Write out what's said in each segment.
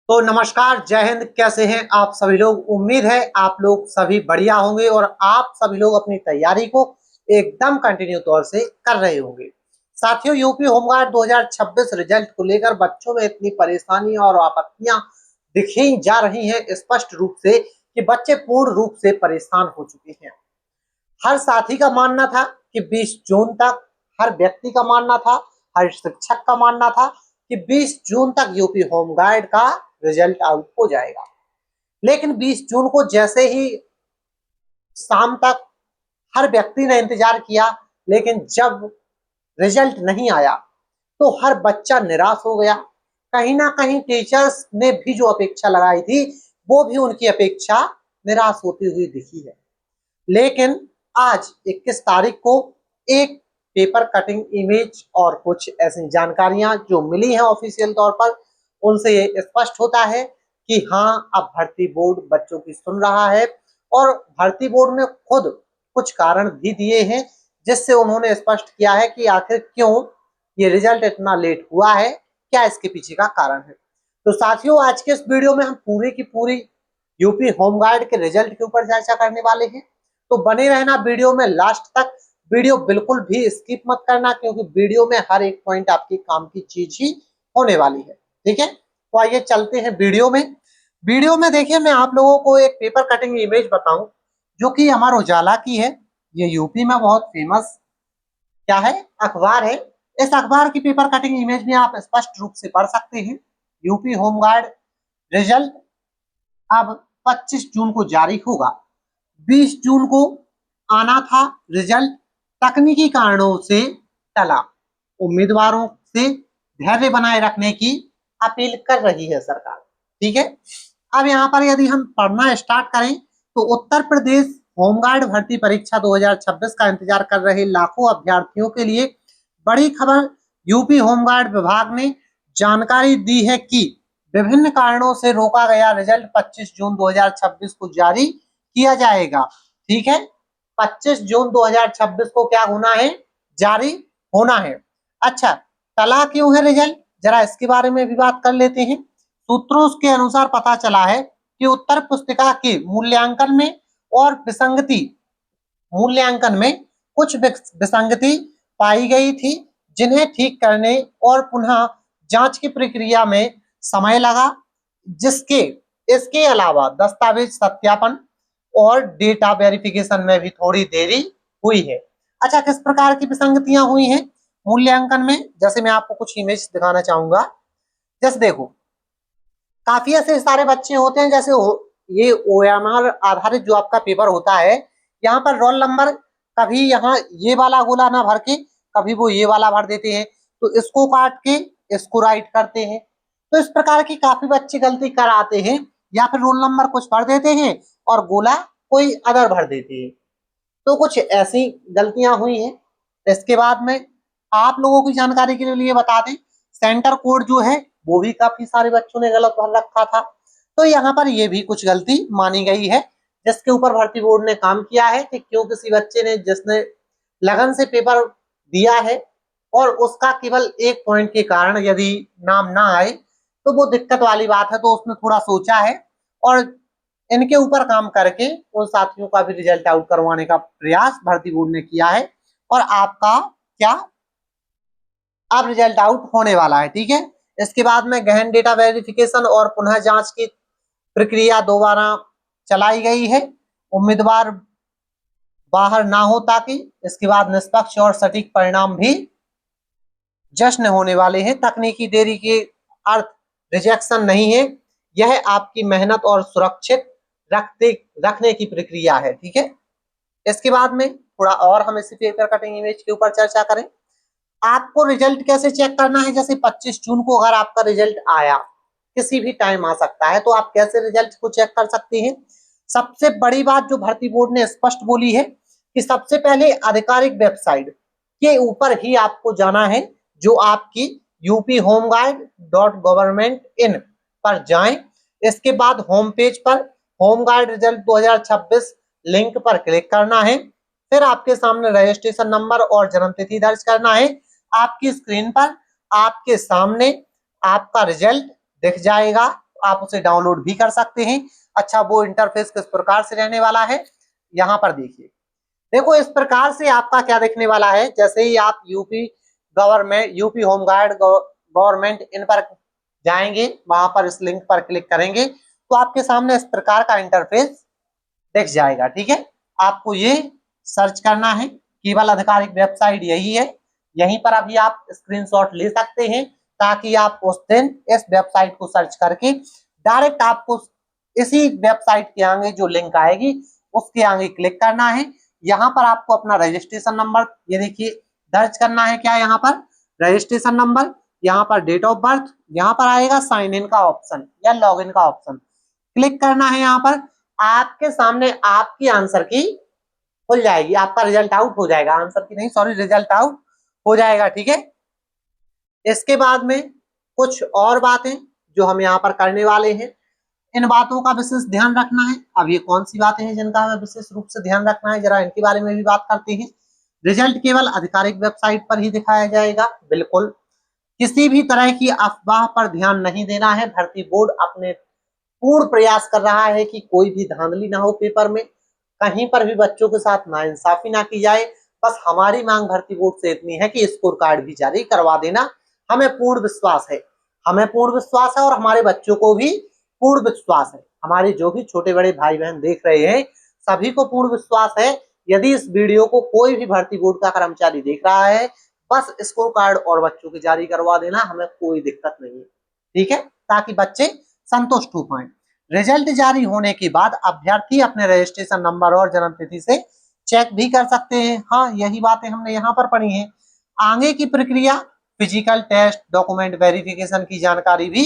तो नमस्कार, जय हिंद। कैसे हैं आप सभी लोग? उम्मीद है आप लोग सभी बढ़िया होंगे और आप सभी लोग अपनी तैयारी को एकदम कंटिन्यू तौर से कर रहे होंगे। साथियों, यूपी होमगार्ड 2026 रिजल्ट को लेकर बच्चों में इतनी परेशानी और आपत्तियां दिखी जा रही हैं स्पष्ट रूप से कि बच्चे पूर्ण रूप से परेशान हो चुके हैं। हर साथी का मानना था कि 20 जून तक, हर व्यक्ति का मानना था, हर शिक्षक का मानना था कि 20 जून तक यूपी होमगार्ड का रिजल्ट आउट हो जाएगा। लेकिन 20 जून को जैसे ही शाम तक हर व्यक्ति ने इंतजार किया, लेकिन जब रिजल्ट नहीं आया तो हर बच्चा निराश हो गया। कहीं ना कहीं टीचर्स ने भी जो अपेक्षा लगाई थी वो भी उनकी अपेक्षा निराश होती हुई दिखी है। लेकिन आज 21 तारीख को एक पेपर कटिंग इमेज और कुछ ऐसी जानकारियां जो मिली हैं ऑफिशियल तौर पर, उनसे ये स्पष्ट होता है कि हाँ, अब भर्ती बोर्ड बच्चों की सुन रहा है। और भर्ती बोर्ड ने खुद कुछ कारण भी दिए हैं जिससे उन्होंने स्पष्ट किया है कि आखिर क्यों ये रिजल्ट इतना लेट हुआ है, क्या इसके पीछे का कारण है। तो साथियों, आज के इस वीडियो में हम पूरी की पूरी यूपी होमगार्ड के रिजल्ट के ऊपर चर्चा करने वाले हैं। तो बने रहना वीडियो में लास्ट तक। वीडियो बिल्कुल भी स्किप मत करना, क्योंकि वीडियो में हर एक पॉइंट आपकी काम की चीज ही होने वाली है। ठीक है, तो आइए चलते हैं वीडियो में। वीडियो में देखिए, मैं आप लोगों को एक पेपर कटिंग इमेज बताऊं जो कि अमर उजाला की है। ये यूपी में बहुत फेमस क्या है, अखबार है। इस अखबार की पेपर कटिंग इमेज में आप स्पष्ट रूप से पढ़ सकते हैं, यूपी होमगार्ड रिजल्ट अब 25 जून को जारी होगा। 20 जून को आना था रिजल्ट, तकनीकी कारणों से टला। उम्मीदवारों से धैर्य बनाए रखने की अपील कर रही है सरकार। ठीक है, अब यहाँ पर यदि हम पढ़ना स्टार्ट करें तो उत्तर प्रदेश होमगार्ड भर्ती परीक्षा 2026 का इंतजार कर रहे लाखों अभ्यर्थियों के लिए बड़ी खबर। यूपी होमगार्ड विभाग ने जानकारी दी है कि विभिन्न कारणों से रोका गया रिजल्ट 25 जून 2026 को जारी किया जाएगा। ठीक है, 25 जून 2026 को क्या होना है, जारी होना है। अच्छा, टला क्यों है रिजल्ट, जरा इसके बारे में भी बात कर लेते हैं। सूत्रों के अनुसार पता चला है कि उत्तर पुस्तिका के मूल्यांकन में और विसंगति मूल्यांकन में कुछ विसंगति पाई गई थी, जिन्हें ठीक करने और पुनः जांच की प्रक्रिया में समय लगा, जिसके इसके अलावा दस्तावेज सत्यापन और डेटा वेरिफिकेशन में भी थोड़ी देरी हुई है। अच्छा, किस प्रकार की विसंगतियां हुई हैं मूल्यांकन में, जैसे मैं आपको कुछ इमेज दिखाना चाहूंगा। जैसे देखो, काफी ऐसे सारे बच्चे होते हैं, जैसे ये ओएमआर आधारित जो आपका पेपर होता है, यहाँ पर रोल नंबर कभी यहाँ ये वाला गोला ना भर के कभी वो ये वाला भर देते हैं, तो इसको काट के इसको राइट करते हैं। तो इस प्रकार की काफी बच्चे गलती कर आते हैं, या फिर रोल नंबर कुछ भर देते हैं और गोला कोई अदर भर देते हैं। तो कुछ ऐसी गलतियां हुई हैं। इसके बाद में आप लोगों की जानकारी के लिए बता दें, सेंटर कोड जो है वो भी काफी सारे बच्चों ने गलत भर रखा था। तो यहाँ पर ये भी कुछ गलती मानी गई है, जिसके ऊपर भर्ती बोर्ड ने काम किया है कि क्यों किसी बच्चे ने जिसने लगन से पेपर दिया है और उसका केवल एक पॉइंट के कारण यदि नाम ना आए तो वो दिक्कत वाली बात है। तो उसने थोड़ा सोचा है और इनके ऊपर काम करके उन साथियों का भी रिजल्ट आउट करवाने का प्रयास भर्ती बोर्ड ने किया है। और आपका क्या अब रिजल्ट आउट होने वाला है। ठीक है, इसके बाद में गहन डेटा वेरिफिकेशन और पुनः जांच की प्रक्रिया दोबारा चलाई गई है, उम्मीदवार बाहर ना हो, ताकि इसके बाद निष्पक्ष और सटीक परिणाम भी जश्न होने वाले हैं। तकनीकी देरी के अर्थ रिजेक्शन नहीं है, यह आपकी मेहनत और सुरक्षित रखने की प्रक्रिया है। ठीक है, इसके बाद में थोड़ा और हम इसी पेपर कटिंग इमेज के ऊपर चर्चा करें। आपको रिजल्ट कैसे चेक करना है, जैसे 25 जून को अगर आपका रिजल्ट आया, किसी भी टाइम आ सकता है, तो आप कैसे रिजल्ट को चेक कर सकते हैं। सबसे बड़ी बात जो भर्ती बोर्ड ने स्पष्ट बोली है कि सबसे पहले आधिकारिक वेबसाइट के ऊपर ही आपको जाना है, जो आपकी uphomeguard.government.in पर जाएं। इसके बाद होम पेज पर होमगार्ड रिजल्ट 2026 लिंक पर क्लिक करना है। फिर आपके सामने रजिस्ट्रेशन नंबर और जन्म तिथि दर्ज करना है। आपकी स्क्रीन पर आपके सामने आपका रिजल्ट दिख जाएगा आप उसे डाउनलोड भी कर सकते हैं। अच्छा, वो इंटरफेस किस प्रकार से रहने वाला है यहाँ पर देखिए। देखो इस प्रकार से आपका क्या दिखने वाला है, जैसे ही आप यूपी होमगार्ड गवर्नमेंट इन पर जाएंगे, वहां पर इस लिंक पर क्लिक करेंगे तो आपके सामने इस प्रकार का इंटरफेस दिख जाएगा। ठीक है, आपको ये सर्च करना है, केवल आधिकारिक वेबसाइट यही है, यहीं पर अभी आप स्क्रीनशॉट ले सकते हैं ताकि आप उस दिन इस वेबसाइट को सर्च करके डायरेक्ट आपको इसी वेबसाइट के आगे जो लिंक आएगी उसके आगे क्लिक करना है। यहाँ पर आपको अपना रजिस्ट्रेशन नंबर ये देखिए दर्ज करना है। क्या यहाँ पर रजिस्ट्रेशन नंबर, यहाँ पर डेट ऑफ बर्थ, यहाँ पर आएगा साइन इन का ऑप्शन या लॉग इन का ऑप्शन, क्लिक करना है। यहाँ पर आपके सामने आपकी आंसर की खुल जाएगी, आपका रिजल्ट आउट हो जाएगा, आंसर की नहीं सॉरी रिजल्ट आउट हो जाएगा। ठीक है, इसके बाद में कुछ और बातें जो हम यहाँ पर करने वाले हैं, इन बातों का विशेष ध्यान रखना है। अब ये कौन सी बातें हैं जिनका हमें विशेष रूप से ध्यान रखना है, जरा इनके बारे में भी बात करते हैं। रिजल्ट केवल आधिकारिक वेबसाइट पर ही दिखाया जाएगा, बिल्कुल किसी भी तरह की अफवाह पर ध्यान नहीं देना है। भर्ती बोर्ड अपने पूर्ण प्रयास कर रहा है कि कोई भी धांधली ना हो पेपर में, कहीं पर भी बच्चों के साथ नाइंसाफी ना की जाए। बस हमारी मांग भर्ती बोर्ड से इतनी है कि स्कोर कार्ड भी जारी करवा देना। हमें पूर्ण विश्वास है, हमें पूर्ण विश्वास है और हमारे बच्चों को भी पूर्ण विश्वास है, हमारे जो भी छोटे बड़े भाई बहन देख रहे हैं सभी को पूर्ण विश्वास है। यदि इस वीडियो को कोई भी भर्ती बोर्ड का कर्मचारी देख रहा है, बस स्कोर कार्ड और बच्चों की जारी करवा देना, हमें कोई दिक्कत नहीं है। ठीक है, ताकि बच्चे संतुष्ट हो पाए। रिजल्ट जारी होने के बाद अभ्यर्थी अपने रजिस्ट्रेशन नंबर और जन्म तिथि से चेक भी कर सकते हैं। हाँ, यही बातें हमने यहाँ पर पढ़ी हैं। आगे की प्रक्रिया फिजिकल टेस्ट, डॉक्यूमेंट वेरिफिकेशन की जानकारी भी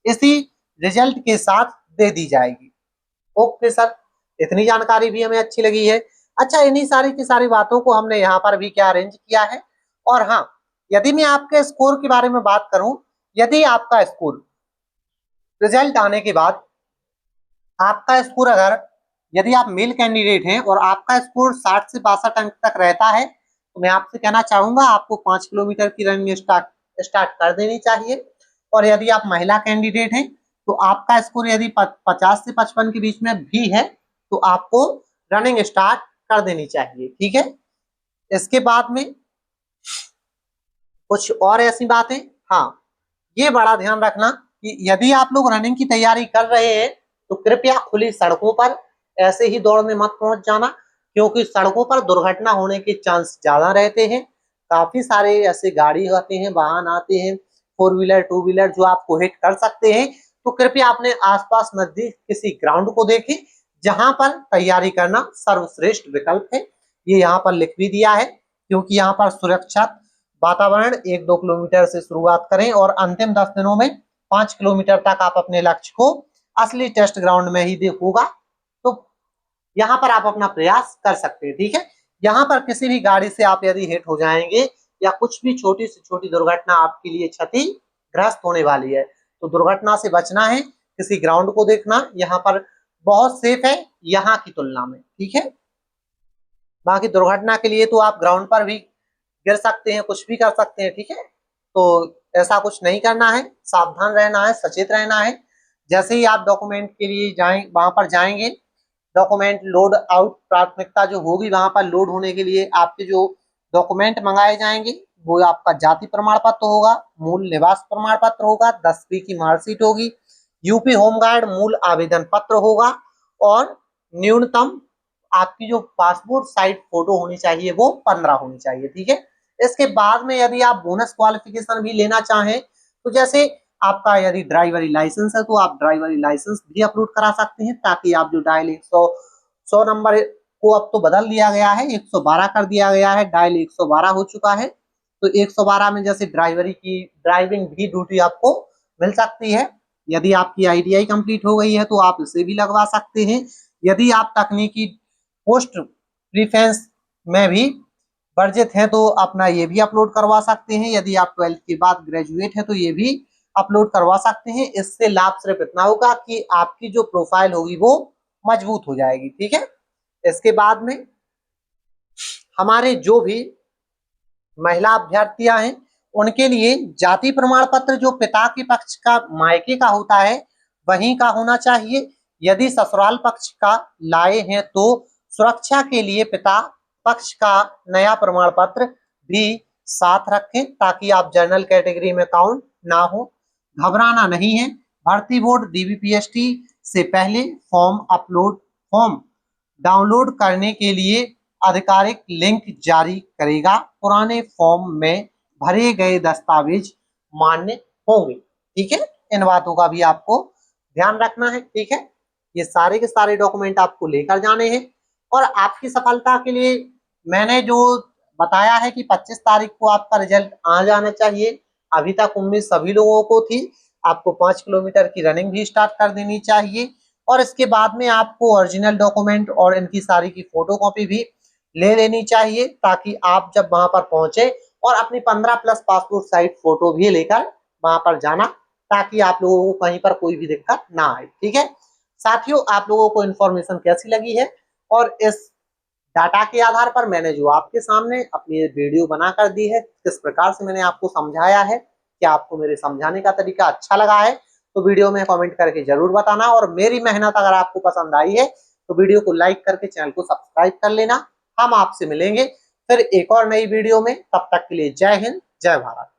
इसी रिजल्ट के साथ दे दी जाएगी। ओके सर, इतनी जानकारी भी हमें अच्छी लगी है। अच्छा, इन्हीं सारी की सारी बातों को हमने यहाँ पर भी क्या अरेंज किया है। और हाँ, यदि मैं आपके स्कोर के बारे में बात करूं, यदि आपका स्कोर रिजल्ट आने के बाद आपका स्कोर अगर यदि आप मेल कैंडिडेट हैं और आपका स्कोर 60 से 62 अंक तक रहता है तो मैं आपसे कहना चाहूंगा आपको 5 किलोमीटर की रनिंग स्टार्ट कर देनी चाहिए। और यदि आप महिला कैंडिडेट हैं तो आपका स्कोर यदि 50 से 55 के बीच में भी है तो आपको रनिंग स्टार्ट कर देनी चाहिए। ठीक है, इसके बाद में कुछ और ऐसी बातें, हाँ ये बड़ा ध्यान रखना कि यदि आप लोग रनिंग की तैयारी कर रहे हैं तो कृपया खुली सड़कों पर ऐसे ही दौड़ने मत पहुंच जाना, क्योंकि सड़कों पर दुर्घटना होने के चांस ज्यादा रहते हैं। काफी सारे ऐसे गाड़ी आते हैं, वाहन आते हैं, 4 व्हीलर 2 व्हीलर जो आपको हिट कर सकते हैं। तो कृपया अपने आसपास नजदीक किसी ग्राउंड को देखें जहां पर तैयारी करना सर्वश्रेष्ठ विकल्प है। ये यहाँ पर लिख भी दिया है, क्योंकि यहाँ पर सुरक्षित वातावरण 1-2 किलोमीटर से शुरुआत करें और अंतिम 10 दिनों में 5 किलोमीटर तक आप अपने लक्ष्य को असली टेस्ट ग्राउंड में ही देखोगा। तो यहाँ पर आप अपना प्रयास कर सकते हैं। ठीक है, यहाँ पर किसी भी गाड़ी से आप यदि हिट हो जाएंगे या कुछ भी छोटी से छोटी दुर्घटना आपके लिए क्षतिग्रस्त होने वाली है, तो दुर्घटना से बचना है, किसी ग्राउंड को देखना, यहाँ पर बहुत सेफ है यहाँ की तुलना में। ठीक है, बाकी दुर्घटना के लिए तो आप ग्राउंड पर भी गिर सकते हैं, कुछ भी कर सकते हैं। ठीक है, तो ऐसा कुछ नहीं करना है, सावधान रहना है, सचेत रहना है। जैसे ही आप डॉक्यूमेंट के लिए जाएं वहां पर जाएंगे, डॉक्यूमेंट लोड आउट प्राथमिकता जो होगी वहां पर लोड होने के लिए आपके जो डॉक्यूमेंट मंगाए जाएंगे वो आपका जाति प्रमाण पत्र होगा, मूल निवास प्रमाण पत्र होगा, 10वीं की मार्कशीट होगी, यूपी होमगार्ड मूल आवेदन पत्र होगा और न्यूनतम आपकी जो पासपोर्ट साइज फोटो होनी चाहिए वो 15 होनी चाहिए। ठीक है, इसके बाद में यदि आप बोनस क्वालिफिकेशन भी लेना चाहें तो जैसे आपका यदि ड्राइवरी लाइसेंस है तो आप ड्राइवरी लाइसेंस भी अपलोड करा सकते हैं, ताकि आप जो डायल 100 नंबर को अब तो बदल दिया गया है, 112 कर दिया गया है, डायल 112 हो चुका है। तो 112 में जैसे ड्राइवरी की ड्राइविंग भी ड्यूटी आपको मिल सकती है। यदि आपकी आईटीआई कंप्लीट हो गई है तो आप इसे भी लगवा सकते हैं। यदि आप तकनीकी पोस्ट प्रीफेंस में भी वर्जित है तो अपना ये भी अपलोड करवा सकते हैं। यदि आप 12th के बाद ग्रेजुएट है तो ये भी अपलोड करवा सकते हैं। इससे लाभ सिर्फ इतना होगा कि आपकी जो प्रोफाइल होगी वो मजबूत हो जाएगी। ठीक है, इसके बाद में हमारे जो भी महिला अभ्यर्थियां हैं उनके लिए जाति प्रमाण पत्र जो पिता के पक्ष का मायके का होता है वहीं का होना चाहिए। यदि ससुराल पक्ष का लाए हैं तो सुरक्षा के लिए पिता पक्ष का नया प्रमाण पत्र भी साथ रखें ताकि आप जनरल कैटेगरी में काउंट ना हो। घबराना नहीं है, भर्ती बोर्ड डीबीपीएसटी से पहले फॉर्म डाउनलोड करने के लिए आधिकारिक लिंक जारी करेगा। पुराने फॉर्म में भरे गए दस्तावेज मान्य होंगे। ठीक है, इन बातों का भी आपको ध्यान रखना है। ठीक है, ये सारे के सारे डॉक्यूमेंट आपको लेकर जाने हैं। और आपकी सफलता के लिए मैंने जो बताया है कि 25 तारीख को आपका रिजल्ट आ जाना चाहिए। अभी तक उम्मीद सभी लोगों को थी। आपको 5 किलोमीटर की रनिंग भी स्टार्ट कर देनी चाहिए और इसके बाद में आपको ओरिजिनल डॉक्यूमेंट और इनकी सारी की फोटो कॉपी भी ले लेनी चाहिए ताकि आप जब वहां पर पहुंचे और अपनी 15 प्लस पासपोर्ट साइज फोटो भी लेकर वहां पर जाना ताकि आप लोगों को कहीं पर कोई भी दिक्कत ना आए। ठीक है साथियों, आप लोगों को इन्फॉर्मेशन कैसी लगी है और इस डाटा के आधार पर मैंने जो आपके सामने अपनी वीडियो बनाकर दी है, किस प्रकार से मैंने आपको समझाया है, क्या आपको मेरे समझाने का तरीका अच्छा लगा है तो वीडियो में कमेंट करके जरूर बताना। और मेरी मेहनत अगर आपको पसंद आई है तो वीडियो को लाइक करके चैनल को सब्सक्राइब कर लेना। हम आपसे मिलेंगे फिर एक और नई वीडियो में, तब तक के लिए जय हिंद जय भारत।